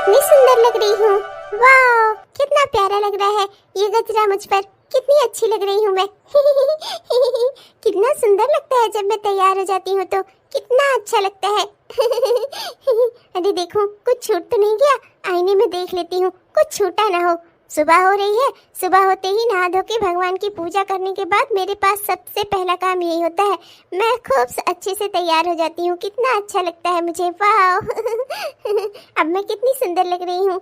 कितनी सुंदर लग रही हूँ। वाह, कितना प्यारा लग रहा है ये गजरा मुझ पर। कितनी अच्छी लग रही हूँ मैं। कितना सुंदर लगता है जब मैं तैयार हो जाती हूँ तो कितना अच्छा लगता है। अरे देखो, कुछ छूट तो नहीं गया। आईने में देख लेती हूँ, कुछ छूटा ना हो। सुबह हो रही है। सुबह होते ही नहा धो के भगवान की पूजा करने के बाद मेरे पास सबसे पहला काम यही होता है। मैं खूब अच्छे से तैयार हो जाती हूँ। कितना अच्छा लगता है मुझे। वाह। अब मैं कितनी सुंदर लग रही हूँ।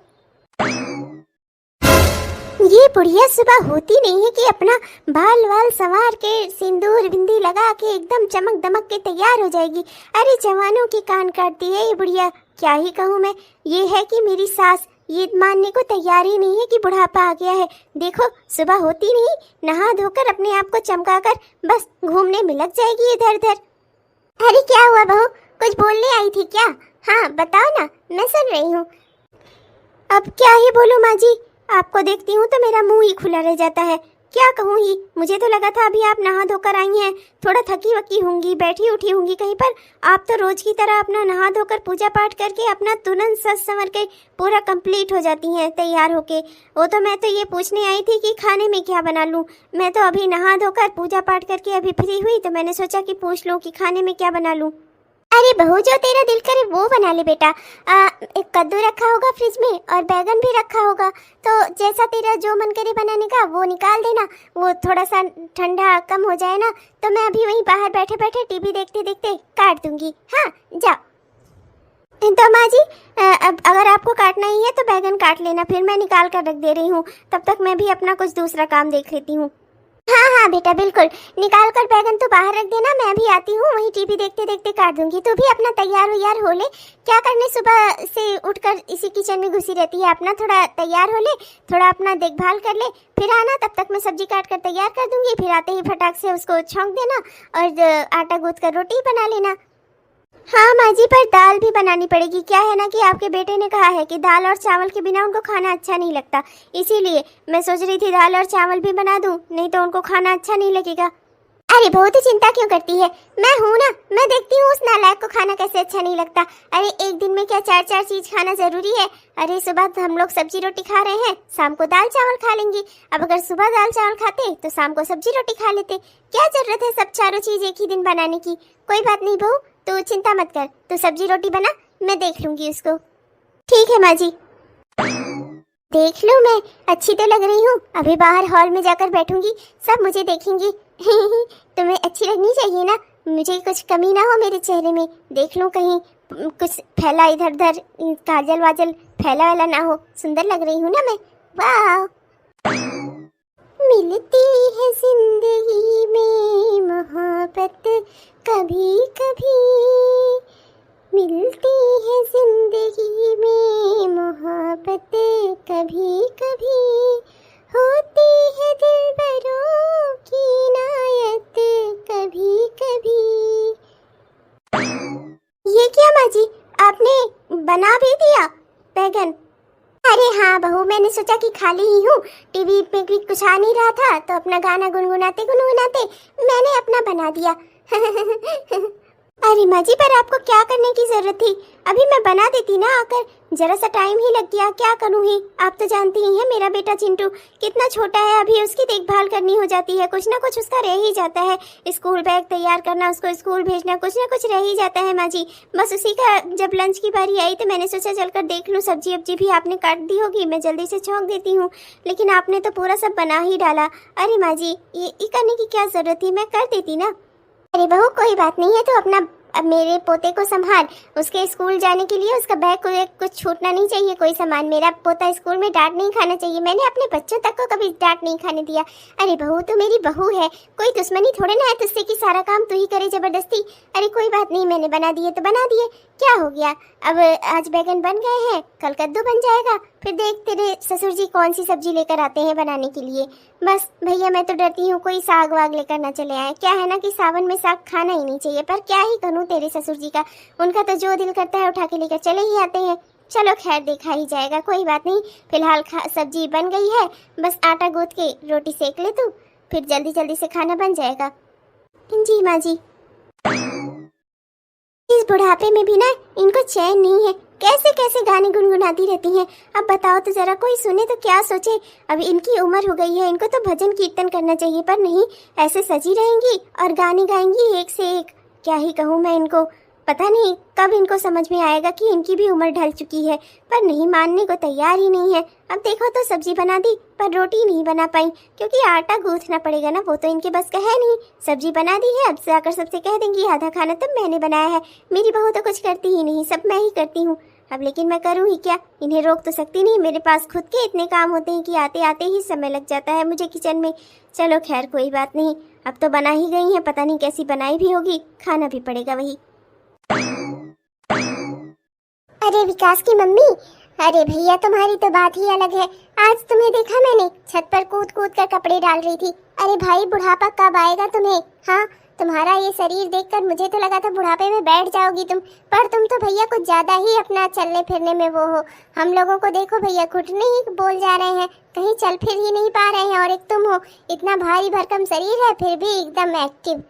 ये बुढ़िया सुबह होती नहीं है कि अपना बाल वाल संवार के सिंदूर बिंदी लगा के एकदम चमक दमक के तैयार हो जाएगी। अरे जवानों की कान काटती है ये बुढ़िया। क्या ही कहूँ मैं। ये है कि मेरी सास ये मानने को तैयार ही नहीं है कि बुढ़ापा आ गया है। देखो, सुबह होती नहीं नहा धोकर अपने आप को चमकाकर बस घूमने में लग जाएगी इधर उधर। अरे क्या हुआ बहू, कुछ बोलने आई थी क्या? हाँ बताओ ना, मैं सुन रही हूँ। अब क्या ही बोलूं माँ जी, आपको देखती हूँ तो मेरा मुंह ही खुला रह जाता है। क्या कहूँ ही, मुझे तो लगा था अभी आप नहा धोकर आई हैं, थोड़ा थकी वकी होंगी, बैठी उठी होंगी कहीं पर। आप तो रोज की तरह अपना नहा धोकर पूजा पाठ करके अपना तुरंत सज संवर के पूरा कंप्लीट हो जाती हैं तैयार होके। वो तो मैं तो ये पूछने आई थी कि खाने में क्या बना लूँ। मैं तो अभी नहा धोकर पूजा पाठ करके अभी फ्री हुई तो मैंने सोचा कि पूछ लूँ कि खाने में क्या बना लूँ। अरे बहू, जो तेरा दिल करे वो बना ले बेटा। एक कद्दू रखा होगा फ्रिज में और बैगन भी रखा होगा, तो जैसा तेरा जो मन करे बनाने का वो निकाल देना। वो थोड़ा सा ठंडा कम हो जाए ना तो मैं अभी वहीं बाहर बैठे बैठे टीवी देखते देखते काट दूंगी। हाँ जाओ। तो माँ जी, अब अगर आपको काटना ही है तो बैगन काट लेना, फिर मैं निकाल कर रख दे रही हूँ। तब तक मैं भी अपना कुछ दूसरा काम देख लेती हूँ। हाँ हाँ बेटा, बिल्कुल निकाल कर बैगन तो बाहर रख देना, मैं भी आती हूँ, वहीं टीवी देखते देखते काट दूंगी। तो भी अपना तैयार व्यार हो ले। क्या करने, सुबह से उठकर इसी किचन में घुसी रहती है। अपना थोड़ा तैयार हो ले, थोड़ा अपना देखभाल कर ले, फिर आना। तब तक मैं सब्जी काट कर तैयार कर दूंगी, फिर आते ही फटाक से उसको छौंक देना और आटा गूंथ कर रोटी बना लेना। हाँ माँ जी, पर दाल भी बनानी पड़ेगी। क्या है ना कि आपके बेटे ने कहा है कि दाल और चावल के बिना उनको खाना अच्छा नहीं लगता, इसीलिए मैं सोच रही थी दाल और चावल भी बना दूं, नहीं तो उनको खाना अच्छा नहीं लगेगा। अरे बहुत ही चिंता क्यों करती है, मैं हूँ ना, मैं देखती हूँ उस नालायक को खाना कैसे अच्छा नहीं लगता। अरे एक दिन में क्या चार चार चीज खाना जरूरी है? अरे सुबह तो हम लोग सब्जी रोटी खा रहे हैं, शाम को दाल चावल खा लेंगे। अब अगर सुबह दाल चावल खाते तो शाम को सब्जी रोटी खा लेते। क्या जरूरत है सब चारों चीज एक ही दिन बनाने की? कोई बात नहीं बहू, तू चिंता मत कर, तू सब्जी रोटी बना, मैं देख लूंगी उसको। ठीक है माँ जी। देख लो, मैं अच्छी तो लग रही हूँ। अभी बाहर हॉल में जाकर बैठूंगी, सब मुझे देखेंगी। तुम्हें अच्छी लगनी चाहिए ना, मुझे कुछ कमी ना हो मेरे चेहरे में। देख लो कहीं कुछ फैला इधर उधर काजल वाजल फैला वाला ना हो। सुंदर लग रही हूँ ना मैं। वाह। मिलती है जिंदगी में मोहब्बत कभी कभी, मिलती है जिंदगी में मोहब्बत कभी कभी, होती है दिलबरों की इनायत कभी कभी। ये क्या माँ जी, आपने बना भी दिया बैगन? अरे हाँ बहू, मैंने सोचा कि खाली ही हूँ, टीवी में भी कुछ आ नहीं रहा था तो अपना गाना गुनगुनाते गुनगुनाते मैंने अपना बना दिया। अरे माँ जी, पर आपको क्या करने की जरूरत थी? अभी मैं बना देती ना आकर, जरा सा टाइम ही लग गया। क्या करूँ ही, आप तो जानती ही हैं मेरा बेटा चिंटू कितना छोटा है, अभी उसकी देखभाल करनी हो जाती है, कुछ ना कुछ उसका रह ही जाता है। स्कूल बैग तैयार करना, उसको स्कूल भेजना, कुछ ना कुछ रह ही जाता है माँ जी। बस उसी का जब लंच की बारी आई तो मैंने सोचा चलकर देख लूँ, सब्जी अब्जी भी आपने काट दी होगी, मैं जल्दी से छौंक देती हूँ, लेकिन आपने तो पूरा सब बना ही डाला। अरे माँ जी, ये करने की क्या जरूरत थी, मैं कर देती ना। अरे बहू कोई बात नहीं है, तो अपना अब मेरे पोते को संभाल, उसके स्कूल जाने के लिए उसका बैग को कुछ छूटना नहीं चाहिए, कोई सामान। मेरा पोता स्कूल में डांट नहीं खाना चाहिए, मैंने अपने बच्चों तक को कभी डांट नहीं खाने दिया। अरे बहू तो मेरी बहू है, कोई दुश्मनी थोड़े ना है तुझसे कि सारा काम तू ही करे जबरदस्ती। अरे कोई बात नहीं, मैंने बना दिए तो बना दिए, क्या हो गया। अब आज बैगन बन गए हैं, कल कद्दू बन जाएगा, फिर देख तेरे ससुर जी कौन सी सब्जी लेकर आते हैं बनाने के लिए। बस भैया मैं तो डरती हूँ कोई साग वाग लेकर ना चले आए। क्या है ना कि सावन में साग खाना ही नहीं चाहिए, पर क्या ही करूँ तेरे ससुर जी का, उनका तो जो दिल करता है उठा के लेकर चले ही आते हैं। चलो खैर, देखा ही जाएगा, कोई बात नहीं। फिलहाल सब्जी बन गई है, बस आटा गूंथ के रोटी सेक ले तू, फिर जल्दी जल्दी से खाना बन जाएगा। जी माँ जी। इस बुढ़ापे में भी ना इनको चैन नहीं है, कैसे कैसे गाने गुनगुनाती रहती हैं। अब बताओ तो जरा, कोई सुने तो क्या सोचे। अब इनकी उम्र हो गई है, इनको तो भजन कीर्तन करना चाहिए, पर नहीं, ऐसे सजी रहेंगी और गाने गाएंगी एक से एक। क्या ही कहूँ मैं इनको, पता नहीं कब इनको समझ में आएगा कि इनकी भी उम्र ढल चुकी है, पर नहीं, मानने को तैयार ही नहीं है। अब देखो तो सब्जी बना दी पर रोटी नहीं बना पाई, क्योंकि आटा गूंथना पड़ेगा ना, वो तो इनके बस का है नहीं। सब्जी बना दी है, अब जाकर सबसे कह देंगी आधा खाना तो मैंने बनाया है। मेरी बहू तो कुछ करती ही नहीं, सब मैं ही करती हूँ। अब लेकिन मैं करूँ ही क्या, इन्हें रोक तो सकती नहीं, मेरे पास खुद के इतने काम होते हैं कि आते आते ही समय लग जाता है मुझे किचन में। चलो खैर कोई बात नहीं, अब तो बना ही गई है, पता नहीं कैसी बनाई भी होगी, खाना भी पड़ेगा वही। अरे विकास की मम्मी, अरे भैया तुम्हारी तो बात ही अलग है। आज तुम्हें देखा मैंने छत पर कूद कूद कर कपड़े डाल रही थी। अरे भाई बुढ़ापा कब आएगा तुम्हें? हाँ, तुम्हारा ये शरीर देखकर मुझे तो लगा था बुढ़ापे में बैठ जाओगी तुम, पर तुम तो भैया कुछ ज्यादा ही अपना चलने फिरने में वो हो। हम लोगों को देखो भैया, घुटने ही बोल जा रहे हैं, कहीं चल फिर ही नहीं पा रहे हैं, और एक तुम हो, इतना भारी भरकम शरीर है फिर भी एकदम एक्टिव।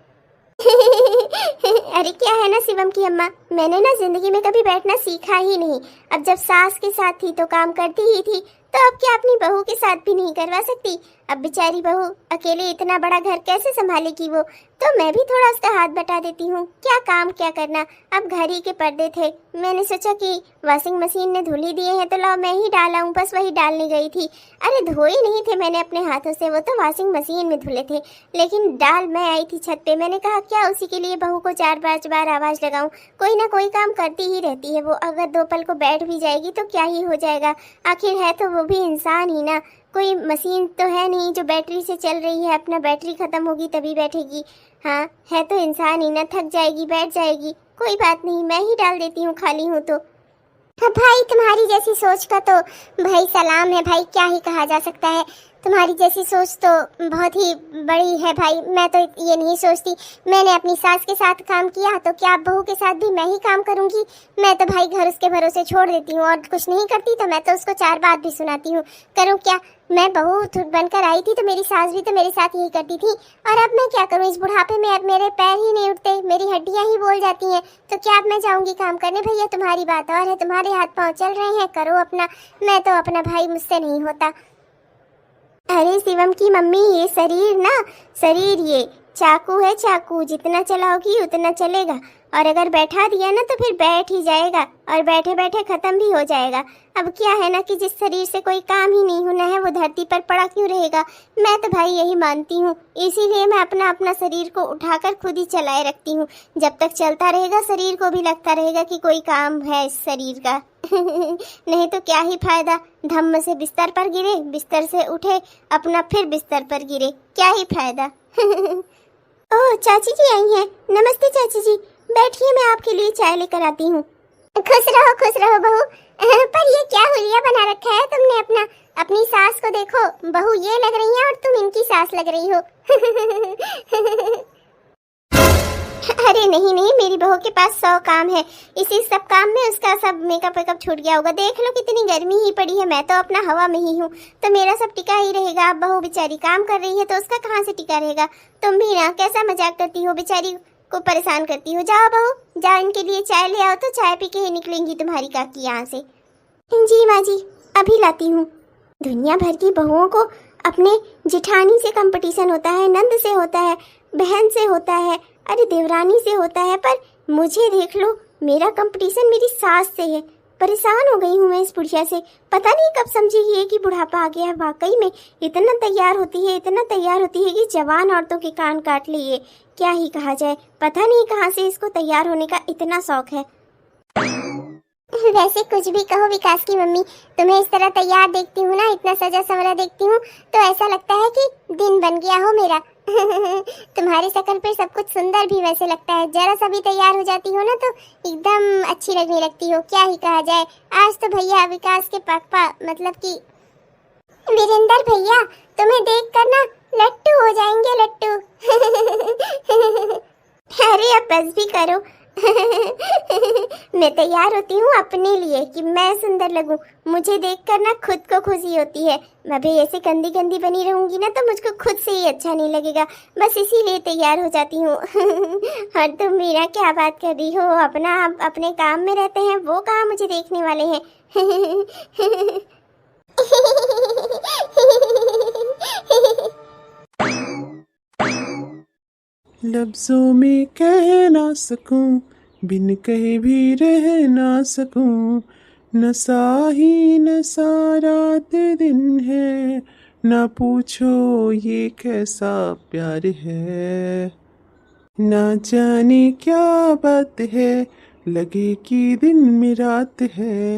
अरे क्या है ना शिवम की अम्मा, मैंने ना जिंदगी में कभी बैठना सीखा ही नहीं। अब जब सास के साथ थी तो काम करती ही थी, तो अब क्या अपनी बहू के साथ भी नहीं करवा सकती? अब बेचारी बहू अकेले इतना बड़ा घर कैसे संभालेगी वो, तो मैं भी थोड़ा उसका हाथ बटा देती हूँ। क्या काम क्या करना, अब घर ही के पर्दे थे, मैंने सोचा कि वॉशिंग मशीन ने धुल ही दिए हैं तो लाओ मैं ही डालाऊं, बस वही डालने गई थी। अरे धोए नहीं थे मैंने अपने हाथों से, वो तो वॉशिंग मशीन में धुले थे, लेकिन डाल मैं आई थी छत पे। मैंने कहा क्या उसी के लिए बहू को 4-5 बार आवाज लगाऊं, कोई ना कोई काम करती ही रहती है वो। अगर 2 पल को बैठ भी जाएगी तो क्या ही हो जाएगा, आखिर है तो वो भी इंसान ही ना, कोई मशीन तो है नहीं जो बैटरी से चल रही है, अपना बैटरी खत्म होगी तभी बैठेगी। हाँ, है तो इंसान ही ना, थक जाएगी बैठ जाएगी। कोई बात नहीं, मैं ही डाल देती हूँ, खाली हूँ तो। हाँ भाई, तुम्हारी जैसी सोच का तो भाई सलाम है भाई, क्या ही कहा जा सकता है। तुम्हारी जैसी सोच तो बहुत ही बड़ी है भाई, मैं तो ये नहीं सोचती। मैंने अपनी सास के साथ काम किया तो क्या बहू के साथ भी मैं ही काम करूंगी? मैं तो भाई घर उसके भरोसे छोड़ देती हूँ, और कुछ नहीं करती तो मैं तो उसको 4 बात भी सुनाती हूँ। करूँ क्या, मैं बहू बनकर आई थी तो मेरी सास भी तो मेरे साथ यही करती थी, और अब मैं क्या करूँ? इस बुढ़ापे में अब मेरे पैर ही नहीं उठते, मेरी हड्डियाँ ही बोल जाती हैं, तो क्या अब मैं जाऊँगी काम करने? भैया तुम्हारी बात और है, तुम्हारे हाथ पाँव चल रहे हैं, करो अपना, मैं तो अपना भाई मुझसे नहीं होता। अरे शिवम की मम्मी, ये शरीर ना, शरीर ये चाकू है, चाकू जितना चलाओगी उतना चलेगा, और अगर बैठा दिया ना तो फिर बैठ ही जाएगा, और बैठे बैठे खत्म भी हो जाएगा। अब क्या है ना कि जिस शरीर से कोई काम ही नहीं होना है वो धरती पर पड़ा क्यों रहेगा? मैं तो भाई यही मानती हूँ, इसीलिए मैं अपना अपना शरीर को उठाकर खुद ही चलाए रखती हूँ। जब तक चलता रहेगा शरीर को भी लगता रहेगा कि कोई काम है इस शरीर का। नहीं तो क्या ही फायदा, धम्म से बिस्तर पर गिरे, बिस्तर से उठे, अपना फिर बिस्तर पर गिरे, क्या ही फायदा। ओह चाची जी आई हैं, नमस्ते चाची जी, बैठिए मैं आपके लिए चाय लेकर आती हूँ। खुश रहो बहू। पर ये क्या हुलिया बना रखा है तुमने अपना? अपनी सास को देखो, बहू ये लग रही है और तुम इनकी सास लग रही हो। अरे नहीं नहीं, मेरी बहू के पास 100 काम है, इसी सब काम में उसका सब मेकअप वेकअप छूट गया होगा। देख लो कितनी गर्मी ही पड़ी है, मैं तो अपना हवा में ही हूँ, तो मेरा सब टिका ही रहेगा। अब बहू बेचारी काम कर रही है तो उसका कहाँ से टिका रहेगा? तुम भी ना कैसा मजाक करती हो, बेचारी को परेशान करती हो। जाओ बहू, जाओ इनके लिए चाय ले आओ, तो चाय पी के ही निकलेंगी तुम्हारी काकी यहाँ से। जी माँ जी, अभी लाती हूँ। दुनिया भर की बहुओं को अपने जेठानी से कंपटीशन होता है, नंद से होता है, बहन से होता है, अरे देवरानी से होता है, पर मुझे देख लो, मेरा कंपटीशन मेरी सास से है। परेशान हो गई हूँ मैं इस बुढ़िया से, पता नहीं कब समझेगी ये कि बुढ़ापा आ गया है। वाकई में इतना तैयार होती है, इतना तैयार होती है कि जवान औरतों के कान काट ले। ये क्या ही कहा जाए, पता नहीं कहाँ से इसको तैयार होने का इतना शौक है। वैसे कुछ भी कहो विकास की मम्मी, तुम्हें इस तरह तैयार देखती हूँ ना, इतना सजा संवरा देखती हूँ, तो ऐसा लगता है कि दिन बन गया हो मेरा। तुम्हारी शक्ल पे सब कुछ सुंदर भी वैसे लगता है, जरा सा भी तैयार हो जाती हो ना तो एकदम अच्छी लगने लगती हो। क्या ही कहा जाए, आज तो भैया विकास के पापा मतलब कि वीरेंद्र भैया तुम्हें देख कर ना लट्टू हो जाएंगे, लट्टू। अरे अब बस भी करो, मैं तैयार होती हूँ अपने लिए कि मैं सुंदर लगूं। मुझे देखकर ना खुद को खुशी होती है। मैं भी ऐसे गंदी गंदी बनी रहूंगी ना तो मुझको खुद से ही अच्छा नहीं लगेगा। बस इसीलिए तैयार हो जाती हूँ। और तुम मीरा क्या बात कर रही हो? अपना अपने काम में रहते हैं, वो कहाँ मुझे देखने वाले हैं। लफ्जों में कह ना सकूं, बिन कहे भी रह ना सकूं। नशा ही नशा रात दिन है, ना पूछो ये कैसा प्यार है। ना जाने क्या बात है, लगे कि दिन में रात है।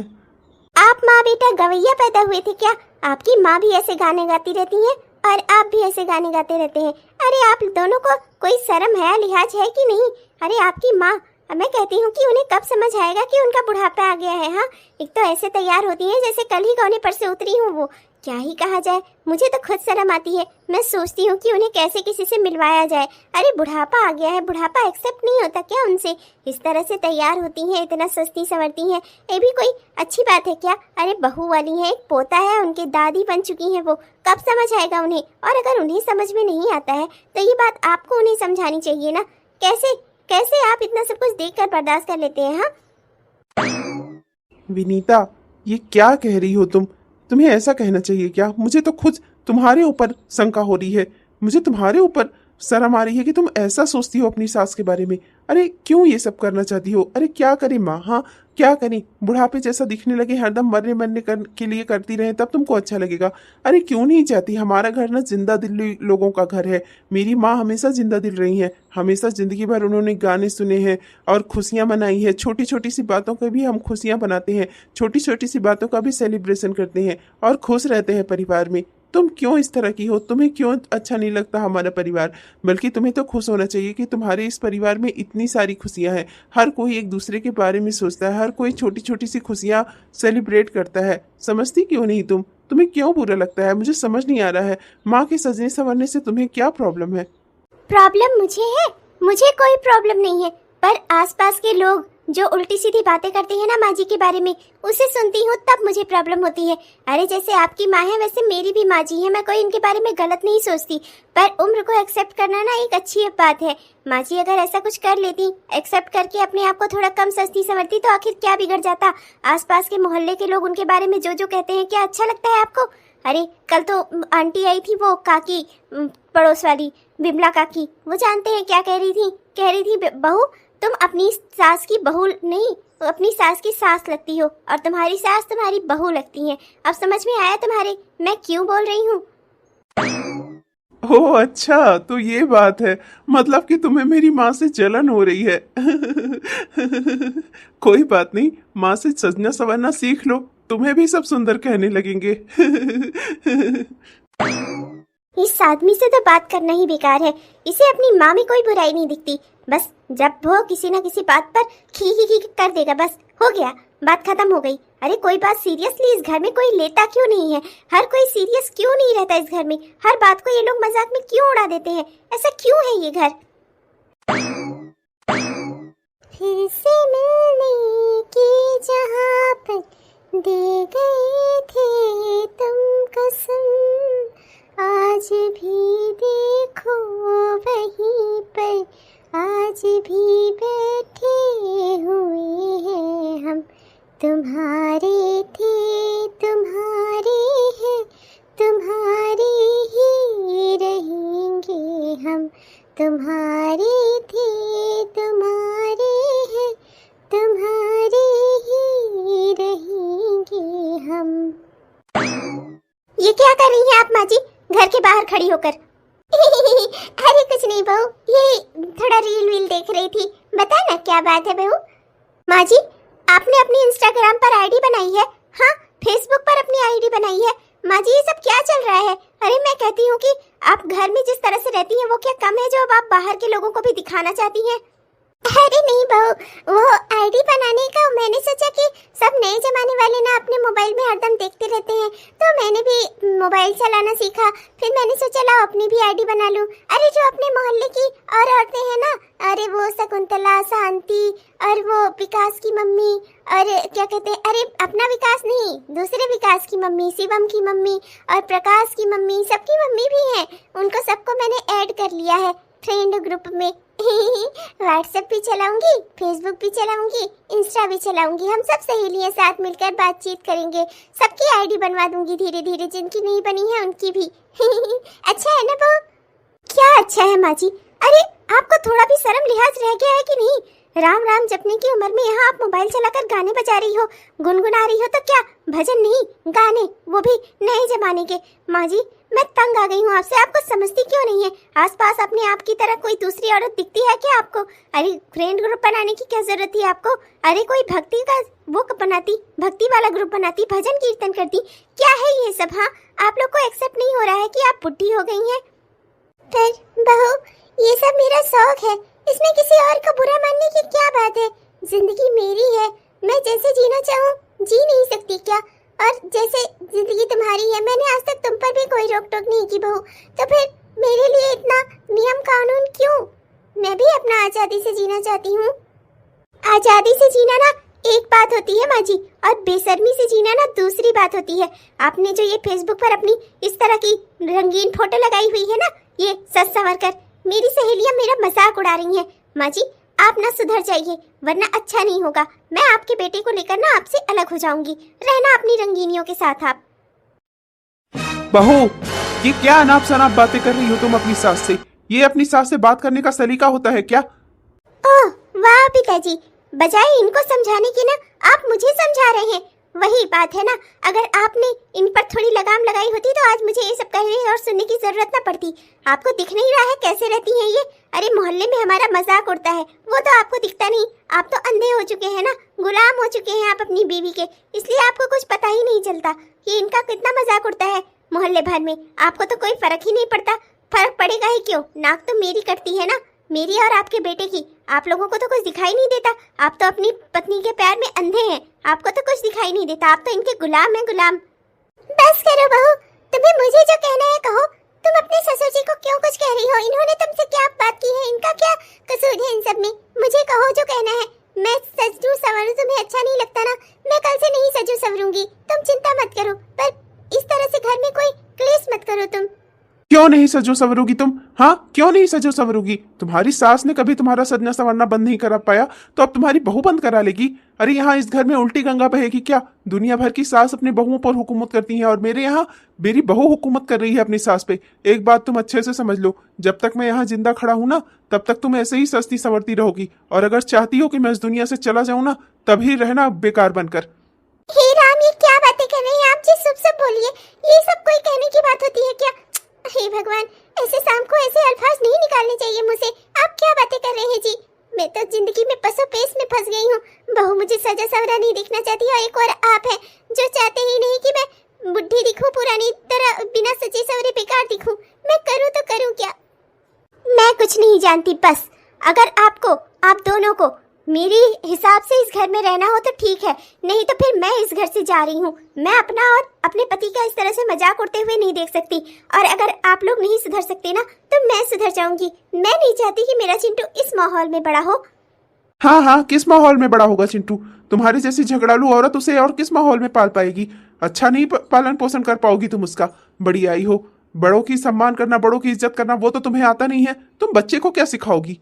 आप माँ बेटा गवैया पैदा हुए थे क्या? आपकी माँ भी ऐसे गाने गाती रहती हैं और आप भी ऐसे गाने गाते रहते हैं। अरे आप दोनों को कोई शर्म है, लिहाज है कि नहीं? अरे आपकी माँ, मैं कहती हूँ कि उन्हें कब समझ आएगा कि उनका बुढ़ापा आ गया है। हाँ, एक तो ऐसे तैयार होती हैं जैसे कल ही गौने पर से उतरी हूँ। वो क्या ही कहा जाए, मुझे तो खुद शर्म आती है। मैं सोचती हूँ कि उन्हें कैसे किसी से मिलवाया जाए। अरे बुढ़ापा आ गया है, बुढ़ापा एक्सेप्ट नहीं होता क्या उनसे? इस तरह से तैयार होती हैं, इतना सस्ती संवरती हैं, ये भी कोई अच्छी बात है क्या? अरे बहू वाली है, एक पोता है, उनके दादी बन चुकी हैं। वो कब समझ आएगा उन्हें? और अगर उन्हें समझ में नहीं आता है तो ये बात आपको उन्हें समझानी चाहिए ना। कैसे कैसे आप इतना सब कुछ देखकर बर्दाश्त कर लेते हैं? हाँ विनीता, ये क्या कह रही हो तुम? तुम्हें ऐसा कहना चाहिए क्या? मुझे तो खुद तुम्हारे ऊपर शंका हो रही है। मुझे तुम्हारे ऊपर शर्म आ रही है कि तुम ऐसा सोचती हो अपनी सास के बारे में। अरे क्यों ये सब करना चाहती हो? अरे क्या करें माँ, हाँ क्या करें? बुढ़ापे जैसा दिखने लगे, हरदम मरने मरने के लिए करती रहे, तब तुमको अच्छा लगेगा। अरे क्यों नहीं चाहती? हमारा घर ना जिंदा दिल लोगों का घर है। मेरी माँ हमेशा जिंदा दिल रही है, हमेशा जिंदगी भर उन्होंने गाने सुने हैं और खुशियां मनाई है। छोटी छोटी सी बातों का भी हम खुशियां बनाते हैं, छोटी छोटी सी बातों का भी सेलिब्रेशन करते हैं और खुश रहते हैं परिवार में। तुम क्यों इस तरह की हो? तुम्हें क्यों अच्छा नहीं लगता हमारा परिवार? बल्कि तुम्हें तो खुश होना चाहिए कि तुम्हारे इस परिवार में इतनी सारी खुशियां हैं। हर कोई एक दूसरे के बारे में सोचता है, हर कोई छोटी छोटी सी खुशियां सेलिब्रेट करता है। समझती क्यों नहीं तुम? तुम्हें क्यों बुरा लगता है? मुझे समझ नहीं आ रहा है। माँ के सजने संवरने से तुम्हें क्या प्रॉब्लम है? प्रॉब्लम मुझे है? मुझे कोई प्रॉब्लम नहीं है, पर आसपास के लोग जो उल्टी सीधी बातें करते हैं ना माँ जी के बारे में, उसे सुनती हूँ तब मुझे प्रॉब्लम होती है। अरे जैसे आपकी माँ है वैसे मेरी भी माँ जी है, मैं कोई इनके बारे में गलत नहीं सोचती, पर उम्र को एक्सेप्ट करना ना एक अच्छी बात है। माँ जी अगर ऐसा कुछ कर लेती, एक्सेप्ट करके अपने आप को थोड़ा कम सस्ती समझती, तो आखिर क्या बिगड़ जाता? आसपास के मोहल्ले के लोग उनके बारे में जो जो कहते हैं, क्या अच्छा लगता है आपको? अरे कल तो आंटी आई थी, वो काकी, पड़ोस वाली बिमला काकी, वो जानते हैं क्या कह रही थी? कह रही थी बहू तुम अपनी सास की बहू नहीं, अपनी सास की सास लगती हो, और तुम्हारी सास तुम्हारी बहू लगती है। अब समझ में आया तुम्हारे मैं क्यों बोल रही हूँ? ओह अच्छा, तो ये बात है। मतलब कि तुम्हें मेरी माँ से जलन हो रही है। कोई बात नहीं, माँ से सजना संवरना सीख लो, तुम्हें भी सब सुंदर कहने लगेंगे। इस आदमी से तो बात करना ही बेकार है। इसे अपनी माँ में कोई बुराई नहीं दिखती, बस जब वो किसी ना किसी बात पर खी कर देगा, बस हो गया, बात खत्म हो गई। अरे कोई बात सीरियसली इस घर में कोई लेता क्यों नहीं है? हर कोई सीरियस क्यों नहीं रहता इस घर में? हर बात को ये लोग मजाक में क्यों उड़ा देते हैं? ऐसा क्यों है ये घर? फिर से मिलने की जहाँ पर दे गए थे तुम कसम, आज भी देखो वहीं पर, आज भी बैठे हुए हैं हम। तुम्हारे थे तुम्हारे हैं, तुम्हारे ही रहेंगे हम। तुम्हारे थे तुम्हारे हैं, तुम्हारे ही रहेंगे हम। ये क्या कर रही हैं आप माँ जी, घर के बाहर खड़ी होकर? अरे कुछ नहीं बहू, ये थोड़ा रील वील देख रही थी। बता ना क्या बात है बहू? माँ जी आपने अपनी इंस्टाग्राम पर आईडी बनाई है? हाँ, फेसबुक पर अपनी आईडी बनाई है? माँ जी ये सब क्या चल रहा है? अरे मैं कहती हूँ कि आप घर में जिस तरह से रहती हैं वो क्या कम है जो अब आप बाहर के लोगों को भी दिखाना चाहती हैं? अरे नहीं बहू, वो आईडी बनाने का मैंने सोचा कि सब नए जमाने वाले ना अपने मोबाइल में हरदम देखते रहते हैं, तो मैंने भी मोबाइल चलाना सीखा। फिर मैंने सोचा लाओ अपनी भी आईडी बना लूं। अरे जो अपने मोहल्ले की और औरतें हैं ना, अरे वो शकुंतला, शांति और वो विकास की मम्मी, और क्या कहते हैं, अरे अपना विकास नहीं, दूसरे विकास की मम्मी, शिवम की मम्मी और प्रकाश की मम्मी, सबकी मम्मी भी हैं। उनको सबको मैंने ऐड कर लिया है फ्रेंड ग्रुप में। व्हाट्सएप भी चलाऊंगी, फेसबुक भी चलाऊंगी, इंस्टा भी चलाऊंगी। हम सब सहेलियां साथ मिलकर बातचीत करेंगे। सबकी आईडी बनवा दूंगी धीरे धीरे, जिनकी नहीं बनी है उनकी भी। अच्छा है ना बहू? क्या अच्छा है माँ जी? अरे आपको थोड़ा भी शर्म लिहाज रह गया है कि नहीं? राम राम जपने की उम्र में यहाँ आप मोबाइल चलाकर गाने बजा रही हो, गुनगुना रही हो, तो क्या भजन नहीं, गाने, वो भी नए जमाने के। माँ जी मैं तंग आ गई हूँ आपसे, आपको समझती क्यों नहीं है? आसपास अपने आप की तरह कोई दूसरी औरत दिखती है क्या आपको? अरे फ्रेंड ग्रुप बनाने की क्या जरूरत थी आपको? अरे कोई भक्ति का वो बनाती, भक्ति वाला ग्रुप बनाती, भजन कीर्तन करती। क्या है ये सब? हाँ, आप लोग को एक्सेप्ट नहीं हो रहा है कि आप बुढ़ी हो गई हैं? फिर बहू ये सब मेरा शौक है, इसमें किसी और को बुरा मानने की क्या बात है? जिंदगी मेरी है, मैं जैसे जीना चाहूँ जी नहीं सकती क्या? और जैसे जिंदगी तुम्हारी है, मैंने आज तक तुम पर भी कोई रोक टोक नहीं की बहू, तो फिर मेरे लिए इतना नियम कानून क्यों? मैं भी अपना आजादी से जीना चाहती हूँ। आजादी से जीना ना एक बात होती है माँ जी, और बेशर्मी से जीना ना दूसरी बात होती है। आपने जो ये फेसबुक पर अपनी इस तरह की रंगीन फोटो लगाई हुई है ना, ये सच संवर कर, मेरी सहेलियां मेरा मजाक उड़ा रही हैं। माँ जी आप ना सुधर जाइए, वरना अच्छा नहीं होगा। मैं आपके बेटे को लेकर ना आपसे अलग हो जाऊंगी। रहना अपनी रंगीनियों के साथ आप। बहू, ये क्या अनाप शनाप बातें कर रही हो तुम अपनी सास से? ये अपनी सास से बात करने का सलीका होता है क्या? ओह वाह पिताजी, बजाय इनको समझाने की ना आप मुझे समझा रहे हैं। वही बात है ना, अगर आपने इन पर थोड़ी लगाम लगाई होती तो आज मुझे ये सब कहने और सुनने की जरूरत न पड़ती। आपको दिख नहीं रहा है कैसे रहती हैं ये? अरे मोहल्ले में हमारा मजाक उड़ता है, वो तो आपको दिखता नहीं। आप तो अंधे हो चुके हैं ना, गुलाम हो चुके हैं आप अपनी बीवी के, इसलिए आपको कुछ पता ही नहीं चलता कि इनका कितना मजाक उड़ता है मोहल्ले भर में। आपको तो कोई फर्क ही नहीं पड़ता। फर्क पड़ेगा ही क्यों? नाक तो मेरी कटती है ना, मेरी और आपके बेटे की। आप लोगों को तो कुछ दिखाई नहीं देता, आप तो अपनी पत्नी के प्यार में अंधे हैं। आपको तो कुछ दिखाई नहीं देता, आप तो इनके गुलाम हैं, गुलाम। बस करो बहू, तुम्हें मुझे जो कहना है कहो। तुम अपने ससुर जी को क्यों कुछ कह रही हो? इन्होंने तुमसे क्या बात की है? इनका क्या कसूर है इन सब में? मुझे कहो जो कहना है। मैं सजू संवरू तुम्हें अच्छा नहीं लगता ना, मैं कल से नहीं सजू संवरूंगी। तुम चिंता मत करो, पर इस तरह से घर में कोई क्लेश मत करो तुम। क्यों नहीं सजो संवरोगी तुम? हाँ, क्यों नहीं सजो संवरोगी? तुम्हारी सास ने कभी तुम्हारा सजना संवरना बंद नहीं करा पाया, तो अब तुम्हारी बहू बंद करा लेगी? अरे यहाँ इस घर में उल्टी गंगा बहेगी क्या? दुनिया भर की सास अपनी बहुओं पर हुकूमत करती है, और मेरे यहाँ मेरी बहू हुकूमत कर रही है अपनी सास पे। एक बात तुम अच्छे से समझ लो, जब तक मैं यहाँ जिंदा खड़ा हूँ ना, तब तक तुम ऐसे ही सस्ती संवरती रहोगी, और अगर चाहती हो कि मैं इस दुनिया से चला जाऊँ ना, तभी रहना बेकार बनकर। हे राम, ये क्या बातें कर रहे हैं आप जी? सब बोलिए, ये सब कोई कहने की बात होती है क्या? हे भगवान, ऐसे शाम को ऐसे अल्फाज नहीं निकालने चाहिए मुंह से। आप क्या बातें कर रहे हैं जी? मैं तो जिंदगी में पसो पेस में फंस गई हूँ। बहू मुझे सजा सवरा नहीं दिखना चाहती, और एक और आप हैं जो चाहते ही नहीं कि मैं बुढ़ी दिखूं, पुरानी तरह बिना सजे सवरे बेकार दिखूं। मैं करूँ तो करूँ क्या? मैं कुछ नहीं जानती। बस अगर आपको, आप दोनों को मेरी हिसाब से इस घर में रहना हो तो ठीक है, नहीं तो फिर मैं इस घर से जा रही हूँ। मैं अपना और अपने पति का इस तरह से मजाक उड़ते हुए नहीं देख सकती, और अगर आप लोग नहीं सुधर सकते ना, तो मैं सुधर जाऊंगी। मैं नहीं चाहती कि मेरा चिंटू इस माहौल में बड़ा हो। हाँ हाँ, किस माहौल में बड़ा होगा चिंटू? तुम्हारी जैसी झगड़ालू औरत उसे और किस माहौल में पाल पाएगी? अच्छा नहीं पालन पोषण कर पाओगी तुम उसका। बड़ी आई हो, बड़ों की सम्मान करना, बड़ों की इज्जत करना, वो तो तुम्हें आता नहीं है। तुम बच्चे को क्या सिखाओगी?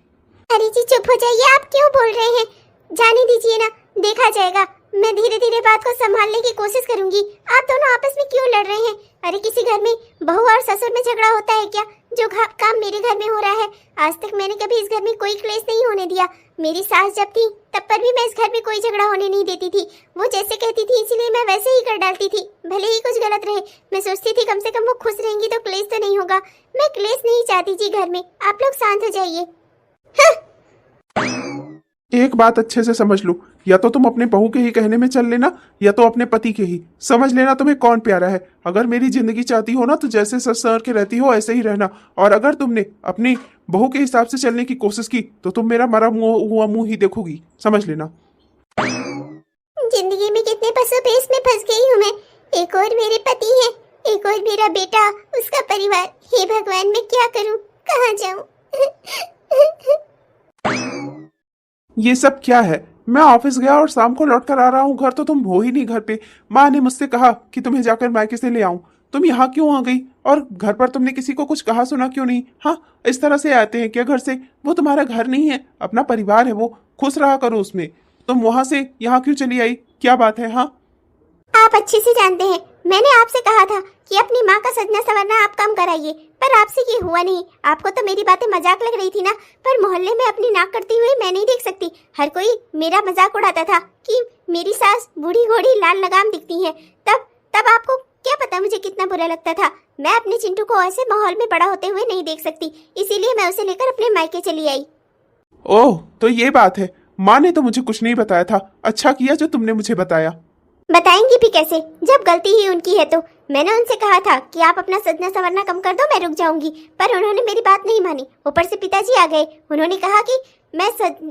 अरे जी चुप हो जाइए, आप क्यों बोल रहे हैं? जाने दीजिए ना, देखा जाएगा। मैं धीरे धीरे बात को संभालने की कोशिश करूंगी। आप दोनों आपस में क्यों लड़ रहे हैं? अरे किसी घर में बहू और ससुर में झगड़ा होता है क्या? जो काम मेरे घर में हो रहा है, आज तक मैंने कभी इस घर में कोई क्लेश नहीं होने दिया। मेरी सास जब थी तब पर भी मैं इस घर में कोई झगड़ा होने नहीं देती थी। वो जैसे कहती थी इसीलिए मैं वैसे ही कर डालती थी, भले ही कुछ गलत रहे। मैं सोचती थी कम से कम वो खुश रहेंगी तो क्लेश तो नहीं होगा। मैं क्लेश नहीं चाहती जी घर में। आप लोग शांत हो जाइए। हाँ। एक बात अच्छे से समझ लो, या तो तुम अपने बहू के ही कहने में चल लेना या तो अपने पति के ही। समझ लेना तुम्हें कौन प्यारा है। अगर मेरी जिंदगी चाहती हो ना तो जैसे सच सवर के रहती हो ऐसे ही रहना, और अगर तुमने अपनी बहू के हिसाब से चलने की कोशिश की तो तुम मेरा मरा हुआ मुंह ही देखोगी, समझ लेना। जिंदगी में कितने पसोपेश में फंस गई हूँ मैं। एक और मेरे पति है, एक और मेरा बेटा, उसका परिवार। हे भगवान, मैं क्या करूँ, कहाँ जाऊँ? ये सब क्या है? मैं ऑफिस गया और शाम को लौट कर आ रहा हूँ घर, तो तुम हो ही नहीं घर पे। माँ ने मुझसे कहा कि तुम्हें जाकर मायके से ले आऊं। तुम यहाँ क्यों आ गई? और घर पर तुमने किसी को कुछ कहा सुना क्यों नहीं? हाँ, इस तरह से आते हैं क्या घर से? वो तुम्हारा घर नहीं है, अपना परिवार है वो, खुश रहा करो उसमें। तुम वहां से यहाँ क्यों चली आई? क्या बात है? हाँ, आप अच्छे से जानते हैं, मैंने आपसे कहा था कि अपनी माँ का सजना संवरना आप कम कराइए, पर आपसे ये हुआ नहीं। आपको तो मेरी बातें मजाक लग रही थी ना, पर मोहल्ले में अपनी नाक करती हुई मैं नहीं देख सकती। हर कोई मेरा मजाक उड़ाता था कि मेरी सास बूढ़ी घोड़ी लाल लगाम दिखती है। तब तब आपको क्या पता मुझे कितना बुरा लगता था। मैं अपने चिंटू को ऐसे माहौल में बड़ा होते हुए नहीं देख सकती, इसीलिए मैं उसे लेकर अपने मायके चली आई। ओह, तो ये बात है। माँ ने तो मुझे कुछ नहीं बताया था। अच्छा किया जो तुमने मुझे बताया। बताएंगी भी कैसे जब गलती ही उनकी है। तो मैंने उनसे कहा था कि आप अपना सजना संवरना कम कर दो, मैं रुक जाऊंगी, पर उन्होंने मेरी बात नहीं मानी। ऊपर से पिताजी आ गए, उन्होंने कहा कि